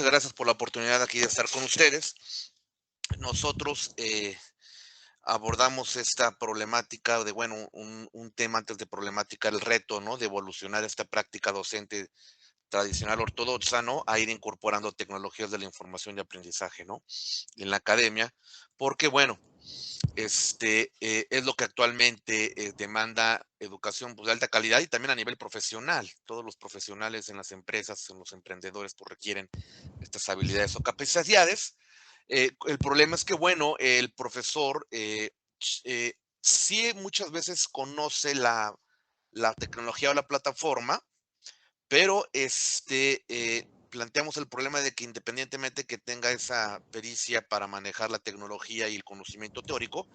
gracias por la oportunidad aquí de estar con ustedes. Nosotros abordamos esta problemática de, bueno, un tema antes de problemática, el reto, ¿no? De evolucionar esta práctica docente tradicional ortodoxa, ¿no? A ir incorporando tecnologías de la información y aprendizaje, ¿no? En la academia, porque, bueno, es lo que actualmente demanda educación pues, de alta calidad y también a nivel profesional. Todos los profesionales en las empresas, en los emprendedores, pues requieren estas habilidades o capacidades. El problema es que, bueno, el profesor sí muchas veces conoce la tecnología o la plataforma, pero planteamos el problema de que independientemente que tenga esa pericia para manejar la tecnología y el conocimiento teórico,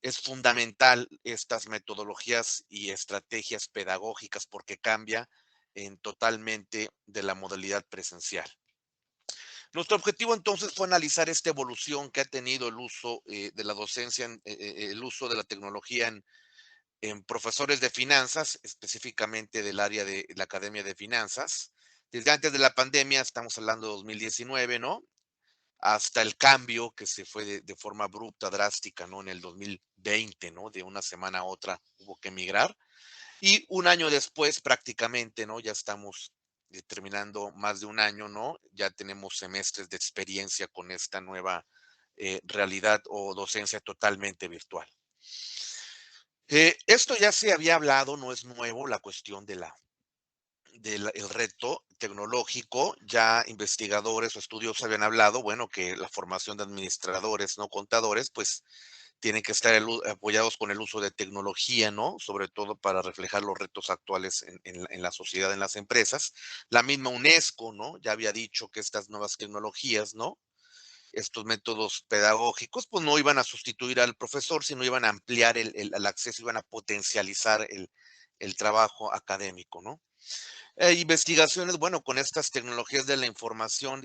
es fundamental estas metodologías y estrategias pedagógicas porque cambia en totalmente de la modalidad presencial. Nuestro objetivo entonces fue analizar esta evolución que ha tenido el uso de la docencia, el uso de la tecnología en profesores de finanzas, específicamente del área de la Academia de Finanzas. Desde antes de la pandemia, estamos hablando de 2019, ¿no? Hasta el cambio que se fue de forma abrupta, drástica, ¿no? En el 2020, ¿no? De una semana a otra hubo que emigrar. Y un año después, prácticamente, ¿no? Ya estamos terminando más de un año, ¿no? Ya tenemos semestres de experiencia con esta nueva realidad o docencia totalmente virtual. Esto ya se había hablado, no es nuevo, la cuestión del el reto tecnológico. Ya investigadores o estudios habían hablado, bueno, que la formación de administradores, no contadores, pues tienen que estar apoyados con el uso de tecnología, ¿no? Sobre todo para reflejar los retos actuales en la sociedad, en las empresas. La misma UNESCO, ¿no? Ya había dicho que estas nuevas tecnologías, ¿no? Estos métodos pedagógicos, pues no iban a sustituir al profesor, sino iban a ampliar el acceso, iban a potencializar el trabajo académico, ¿no? Investigaciones, bueno, con estas tecnologías de la información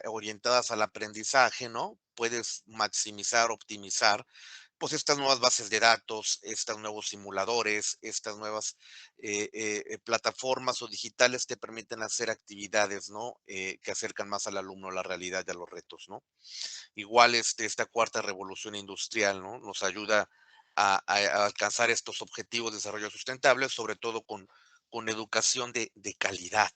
orientadas al aprendizaje, ¿no? Puedes maximizar, optimizar pues estas nuevas bases de datos, estos nuevos simuladores, estas nuevas plataformas o digitales te permiten hacer actividades, ¿no? Que acercan más al alumno a la realidad y a los retos, ¿no? Igual esta cuarta revolución industrial, ¿no? Nos ayuda a alcanzar estos objetivos de desarrollo sustentable, sobre todo con educación de calidad.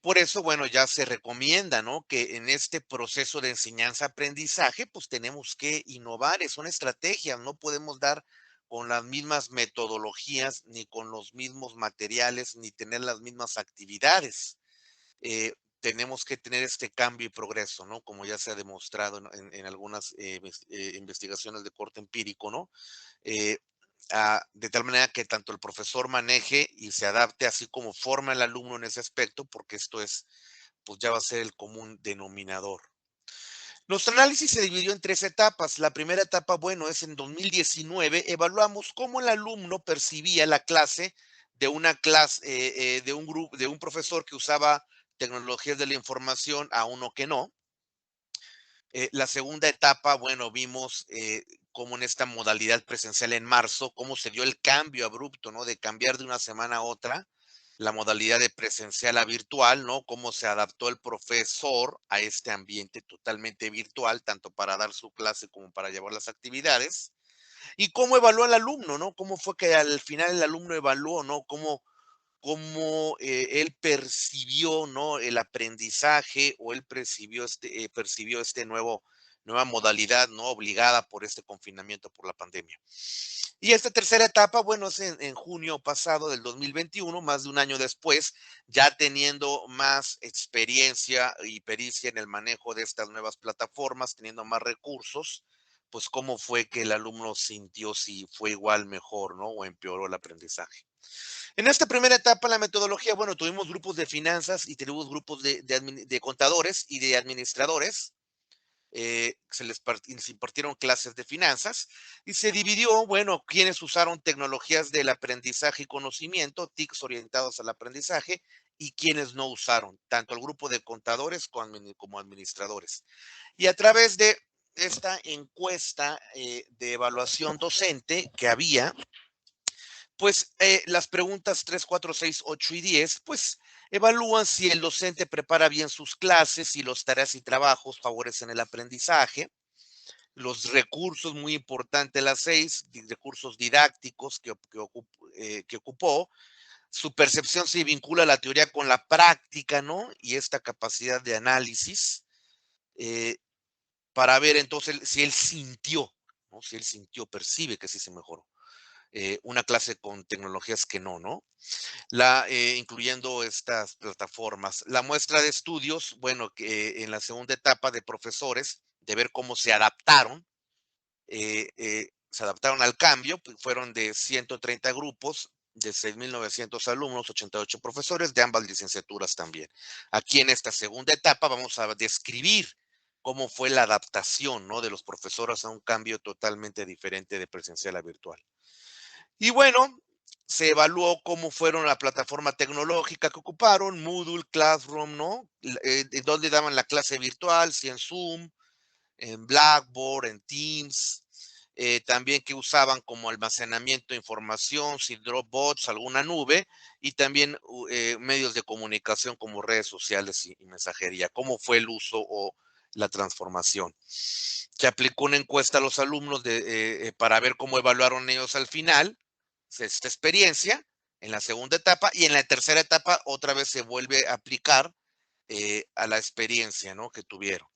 Por eso, bueno, ya se recomienda, ¿no? Que en este proceso de enseñanza-aprendizaje, pues tenemos que innovar, es una estrategia, no podemos dar con las mismas metodologías, ni con los mismos materiales, ni tener las mismas actividades. Tenemos que tener este cambio y progreso, ¿no? Como ya se ha demostrado en algunas investigaciones de corte empírico, ¿no? Eh, de tal manera que tanto el profesor maneje y se adapte, así como forma el alumno en ese aspecto, porque esto es, pues ya va a ser el común denominador. Nuestro análisis se dividió en tres etapas. La primera etapa, bueno, es en 2019, evaluamos cómo el alumno percibía la clase de una clase, de un grupo, de un profesor que usaba tecnologías de la información a uno que no. La segunda etapa, bueno, vimos cómo en esta modalidad presencial en marzo, cómo se dio el cambio abrupto, ¿no? De cambiar de una semana a otra la modalidad de presencial a virtual, ¿no? Cómo se adaptó el profesor a este ambiente totalmente virtual, tanto para dar su clase como para llevar las actividades. Y cómo evaluó al alumno, ¿no? Cómo fue que al final el alumno evaluó, ¿no? Cómo él percibió, ¿no? El aprendizaje o él percibió este nueva modalidad, ¿no? Obligada por este confinamiento por la pandemia. Y esta tercera etapa, bueno, es en junio pasado del 2021, más de un año después, ya teniendo más experiencia y pericia en el manejo de estas nuevas plataformas, teniendo más recursos, pues cómo fue que el alumno sintió si fue igual, mejor, ¿no? O empeoró el aprendizaje. En esta primera etapa, la metodología, bueno, tuvimos grupos de finanzas y tuvimos grupos de contadores y de administradores. Se impartieron clases de finanzas y se dividió, bueno, quienes usaron tecnologías del aprendizaje y conocimiento, TICs orientados al aprendizaje, y quienes no usaron, tanto el grupo de contadores como administradores. Y a través de esta encuesta de evaluación docente que había, pues las preguntas 3, 4, 6, 8 y 10, pues Evalúan si el docente prepara bien sus clases, si las tareas y trabajos favorecen el aprendizaje, los recursos, muy importante las 6, recursos didácticos que ocupó, su percepción se vincula a la teoría con la práctica, ¿no? Y esta capacidad de análisis, eh, para ver entonces si él sintió, ¿no? Si él sintió, percibe que sí se mejoró. Una clase con tecnologías que no, ¿no? Incluyendo estas plataformas. La muestra de estudios, bueno, que en la segunda etapa de profesores, de ver cómo se adaptaron al cambio, pues, fueron de 130 grupos, de 6.900 alumnos, 88 profesores de ambas licenciaturas también. Aquí en esta segunda etapa vamos a describir cómo fue la adaptación, ¿no? De los profesores a un cambio totalmente diferente de presencial a virtual. Y bueno, se evaluó cómo fueron la plataforma tecnológica que ocuparon, Moodle, Classroom, ¿no? De dónde daban la clase virtual, si en Zoom, en Blackboard, en Teams, también que usaban como almacenamiento de información, si Dropbox, alguna nube, y también medios de comunicación como redes sociales y mensajería. ¿Cómo fue el uso o la transformación? Se aplicó una encuesta a los alumnos para ver cómo evaluaron ellos al final esta experiencia en la segunda etapa y en la tercera etapa otra vez se vuelve a aplicar a la experiencia, ¿no? Que tuvieron.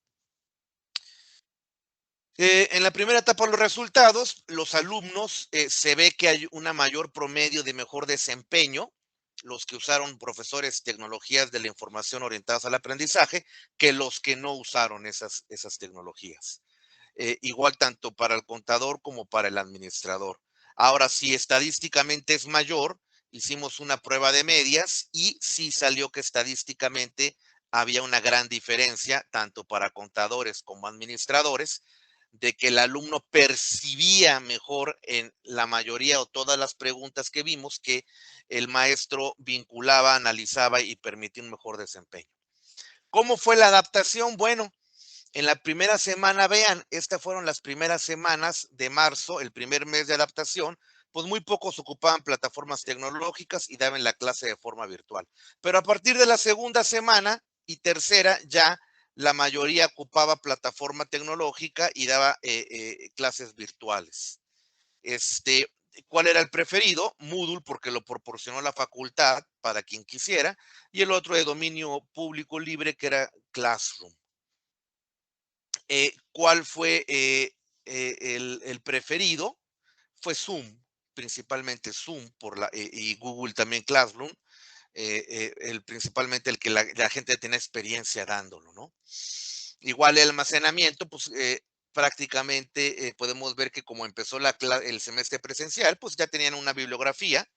En la primera etapa, los resultados, los alumnos se ve que hay una mayor promedio de mejor desempeño, los que usaron profesores tecnologías de la información orientadas al aprendizaje, que los que no usaron esas tecnologías. Igual tanto para el contador como para el administrador. Ahora, si estadísticamente es mayor, hicimos una prueba de medias y sí salió que estadísticamente había una gran diferencia, tanto para contadores como administradores, de que el alumno percibía mejor en la mayoría o todas las preguntas que vimos que el maestro vinculaba, analizaba y permitía un mejor desempeño. ¿Cómo fue la adaptación? Bueno, en la primera semana, vean, estas fueron las primeras semanas de marzo, el primer mes de adaptación, pues muy pocos ocupaban plataformas tecnológicas y daban la clase de forma virtual. Pero a partir de la segunda semana y tercera, ya la mayoría ocupaba plataforma tecnológica y daba clases virtuales. Este, ¿Cuál era el preferido? Moodle, porque lo proporcionó la facultad para quien quisiera, y el otro de dominio público libre, que era Classroom. ¿Cuál fue el preferido? Fue Zoom, principalmente Zoom y Google también Classroom, principalmente el que la gente tenía experiencia dándolo, ¿no? Igual el almacenamiento, pues prácticamente podemos ver que como empezó el semestre presencial, pues ya tenían una bibliografía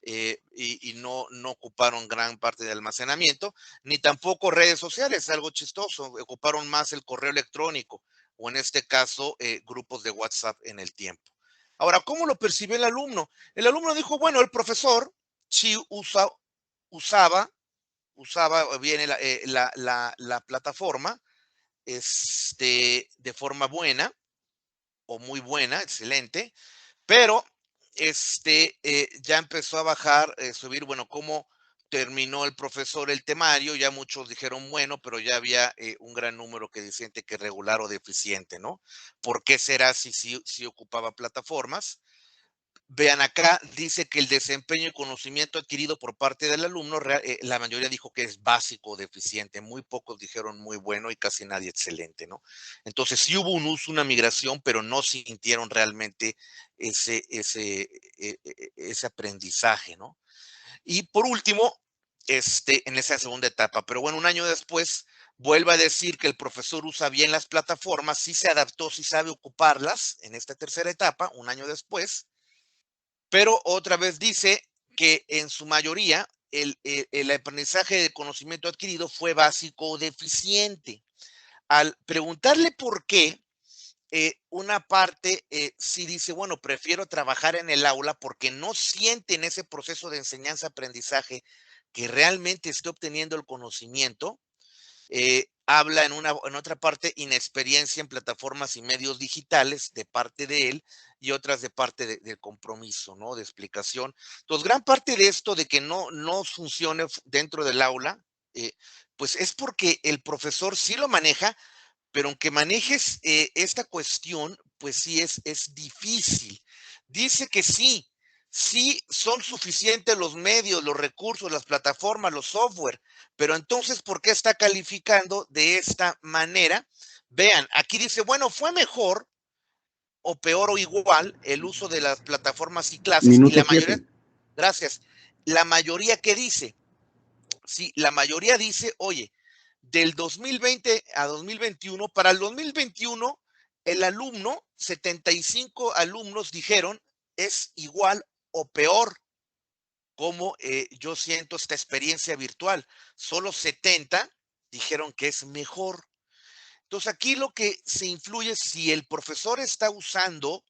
y no ocuparon gran parte de almacenamiento, ni tampoco redes sociales, algo chistoso, ocuparon más el correo electrónico o en este caso grupos de WhatsApp en el tiempo. Ahora, ¿cómo lo percibió el alumno? El alumno dijo, bueno, el profesor sí usaba, usaba bien la plataforma de forma buena o muy buena, excelente, pero, ya empezó a bajar, subir, bueno, cómo terminó el profesor el temario, ya muchos dijeron bueno, pero ya había un gran número que decían que regular o deficiente, ¿no? ¿Por qué será si ocupaba plataformas? Vean acá, dice que el desempeño y conocimiento adquirido por parte del alumno, la mayoría dijo que es básico o deficiente, muy pocos dijeron muy bueno y casi nadie excelente, ¿no? Entonces sí hubo un uso, una migración, pero no sintieron realmente ese aprendizaje, ¿no? Y por último, en esa segunda etapa, pero bueno, un año después, vuelve a decir que el profesor usa bien las plataformas, sí se adaptó, sí sabe ocuparlas en esta tercera etapa, un año después, pero otra vez dice que en su mayoría el aprendizaje de conocimiento adquirido fue básico o deficiente. Al preguntarle por qué, una parte sí dice, bueno, prefiero trabajar en el aula porque no siente en ese proceso de enseñanza-aprendizaje que realmente esté obteniendo el conocimiento. habla en otra parte inexperiencia en plataformas y medios digitales de parte de él y otras de parte del compromiso, ¿no? De explicación. Entonces, gran parte de esto de que no funcione dentro del aula, eh, pues es porque el profesor sí lo maneja, pero aunque manejes esta cuestión, pues sí es difícil. Dice que sí, sí son suficientes los medios, los recursos, las plataformas, los software, pero entonces, ¿por qué está calificando de esta manera? Vean, aquí dice, bueno, fue mejor o peor o igual el uso de las plataformas y clases, y Minuto la mayoría, 7. gracias, la mayoría que dice, sí, la mayoría dice, oye, del 2020 a 2021, para el 2021, el alumno, 75 alumnos dijeron, es igual o peor como yo siento esta experiencia virtual. Solo 70 dijeron que es mejor. Entonces aquí lo que se influye es si el profesor está usando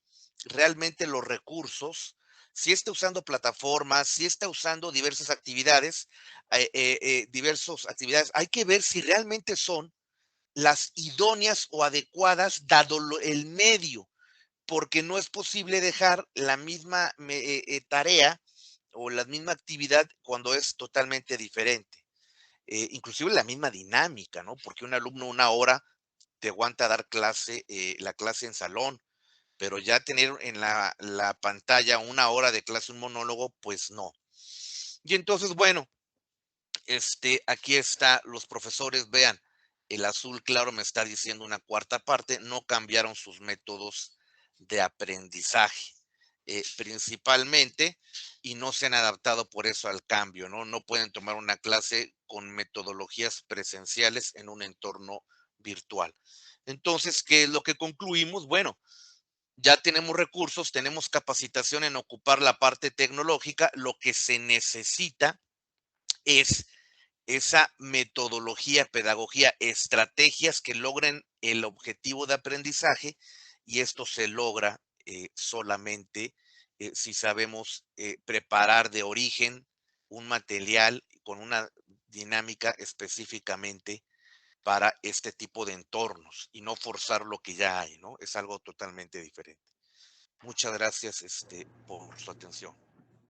realmente los recursos, si está usando plataformas, si está usando diversas actividades, hay que ver si realmente son las idóneas o adecuadas dado el medio, porque no es posible dejar la misma tarea o la misma actividad cuando es totalmente diferente. Inclusive la misma dinámica, ¿no? Porque un alumno una hora te aguanta dar clase, la clase en salón, pero ya tener en la pantalla una hora de clase, un monólogo, pues no. Y entonces, bueno, aquí está, los profesores, vean, el azul claro me está diciendo una cuarta parte, no cambiaron sus métodos de aprendizaje, principalmente, y no se han adaptado por eso al cambio, ¿no? No pueden tomar una clase con metodologías presenciales en un entorno virtual. Entonces, ¿qué es lo que concluimos? Bueno, ya tenemos recursos, tenemos capacitación en ocupar la parte tecnológica, lo que se necesita es esa metodología, pedagogía, estrategias que logren el objetivo de aprendizaje y esto se logra solamente si sabemos preparar de origen un material con una dinámica específicamente para este tipo de entornos y no forzar lo que ya hay, ¿no? Es algo totalmente diferente. Muchas gracias, por su atención.